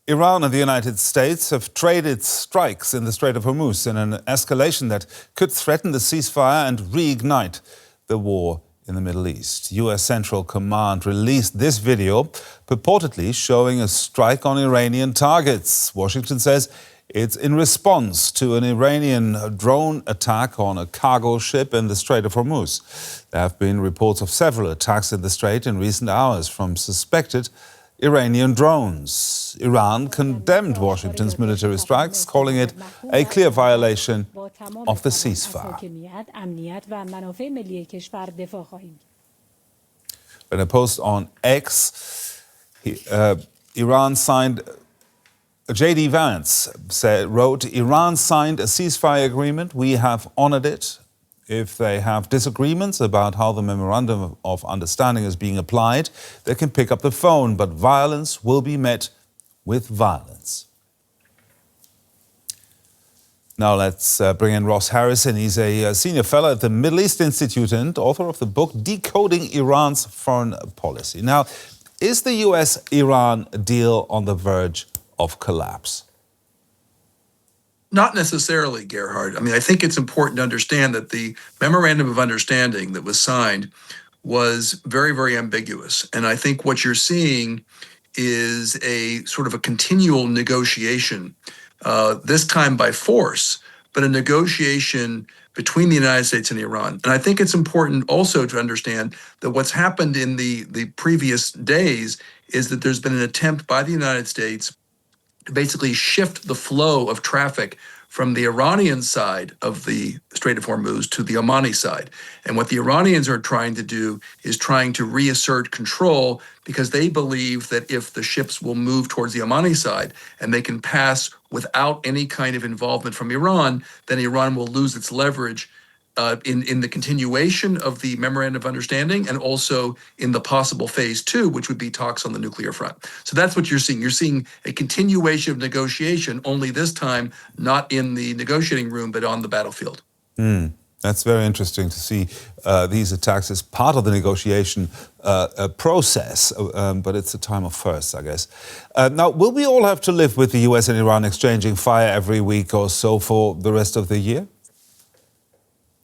Iran and the United States have traded strikes in the Strait of Hormuz in an escalation that could threaten the ceasefire and reignite the war in the Middle East. US Central Command released this video, purportedly showing a strike on Iranian targets. Washington says it's in response to an Iranian drone attack on a cargo ship in the Strait of Hormuz. There have been reports of several attacks in the strait in recent hours from suspected Iranian drones. Iran condemned Washington's military strikes, calling it a clear violation of the ceasefire. In a post on X, Iran signed, J.D. Vance wrote, "Iran signed a ceasefire agreement. We have honored it. If they have disagreements about how the memorandum of understanding is being applied, they can pick up the phone, but violence will be met with violence." Now let's bring in Ross Harrison. He's a senior fellow at the Middle East Institute and author of the book Decoding Iran's Foreign Policy. Now, is the US-Iran deal on the verge of collapse? Not necessarily, Gerhard. I mean, I think it's important to understand that the memorandum of understanding that was signed was very, very ambiguous. And I think what you're seeing is a sort of a continual negotiation, this time by force, but a negotiation between the United States and Iran. And I think it's important also to understand that what's happened in the previous days is that there's been an attempt by the United States to basically shift the flow of traffic from the Iranian side of the Strait of Hormuz to the Omani side. And what the Iranians are trying to do is trying to reassert control, because they believe that if the ships will move towards the Omani side and they can pass without any kind of involvement from Iran, then Iran will lose its leverage in the continuation of the memorandum of understanding, and also in the possible phase two, which would be talks on the nuclear front. So that's what you're seeing. You're seeing a continuation of negotiation, only this time not in the negotiating room, but on the battlefield. That's very interesting to see these attacks as part of the negotiation process, but it's a time of firsts, I guess. Now, will we all have to live with the US and Iran exchanging fire every week or so for the rest of the year?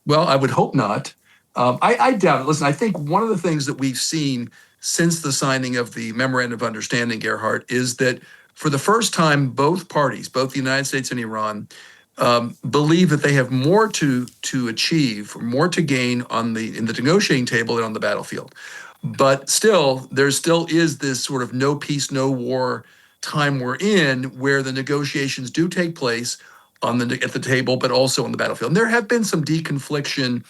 Well, I would hope not. I doubt it. Listen, I think one of the things that we've seen since the signing of the Memorandum of Understanding, Gerhard, is that for the first time, both parties, both the United States and Iran, believe that they have more to achieve, more to gain in the negotiating table and on the battlefield. But still, there still is this sort of no peace, no war time we're in, where the negotiations do take place at the table, but also on the battlefield. And there have been some deconfliction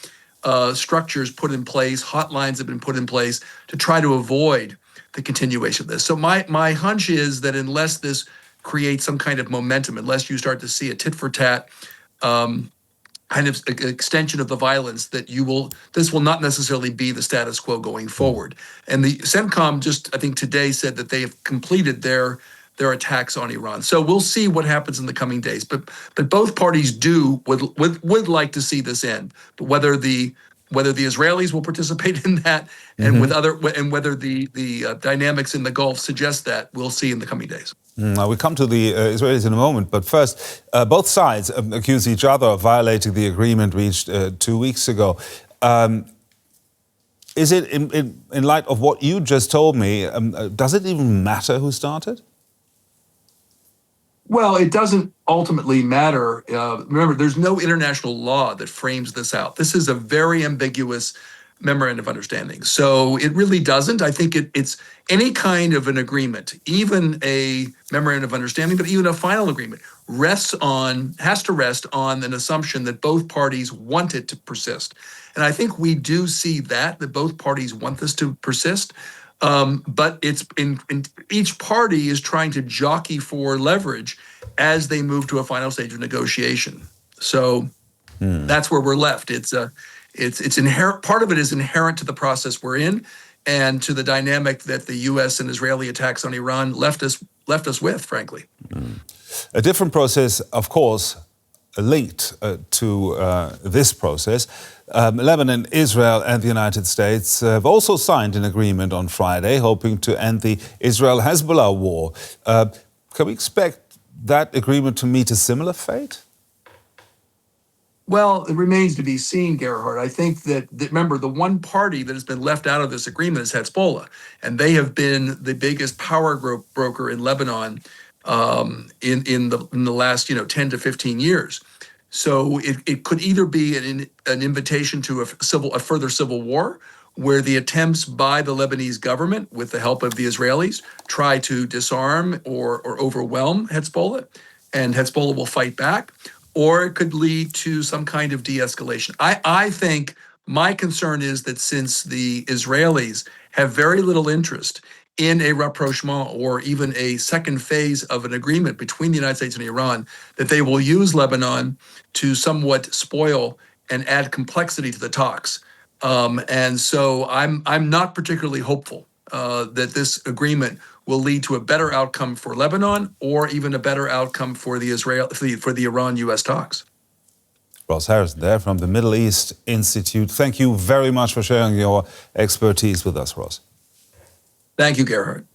structures put in place, hotlines have been put in place to try to avoid the continuation of this. So my hunch is that unless this creates some kind of momentum, unless you start to see a tit for tat kind of extension of the violence, that this will not necessarily be the status quo going forward. And the CENTCOM just, I think today, said that they have completed their attacks on Iran. So we'll see what happens in the coming days. But both parties would like to see this end. But whether the Israelis will participate in that, and whether the dynamics in the Gulf suggest that, we'll see in the coming days. Now, we come to the Israelis in a moment, but first, both sides accuse each other of violating the agreement reached 2 weeks ago. Is it, in light of what you just told me, does it even matter who started? Well, it doesn't ultimately matter. Remember, there's no international law that frames this out. This is a very ambiguous memorandum of understanding. So it really doesn't. I think it's any kind of an agreement, even a memorandum of understanding, but even a final agreement, has to rest on an assumption that both parties want it to persist. And I think we do see that both parties want this to persist. But it's in each party is trying to jockey for leverage as they move to a final stage of negotiation. So that's where we're left. It's inherent. Part of it is inherent to the process we're in, and to the dynamic that the U.S. and Israeli attacks on Iran left us with, frankly. A different process, of course, linked to this process. Lebanon, Israel and the United States have also signed an agreement on Friday, hoping to end the Israel-Hezbollah war. Can we expect that agreement to meet a similar fate? Well, it remains to be seen, Gerhard. I think that, remember, the one party that has been left out of this agreement is Hezbollah, and they have been the biggest power broker in Lebanon in the last 10 to 15 years. So it could either be an invitation to a further civil war, where the attempts by the Lebanese government, with the help of the Israelis, try to disarm or overwhelm Hezbollah, and Hezbollah will fight back, or it could lead to some kind of de-escalation. I think my concern is that since the Israelis have very little interest in a rapprochement or even a second phase of an agreement between the United States and Iran, that they will use Lebanon to somewhat spoil and add complexity to the talks. And so I'm not particularly hopeful that this agreement will lead to a better outcome for Lebanon or even a better outcome for the Iran-U.S. talks. Ross Harrison there from the Middle East Institute. Thank you very much for sharing your expertise with us, Ross. Thank you, Gerhard.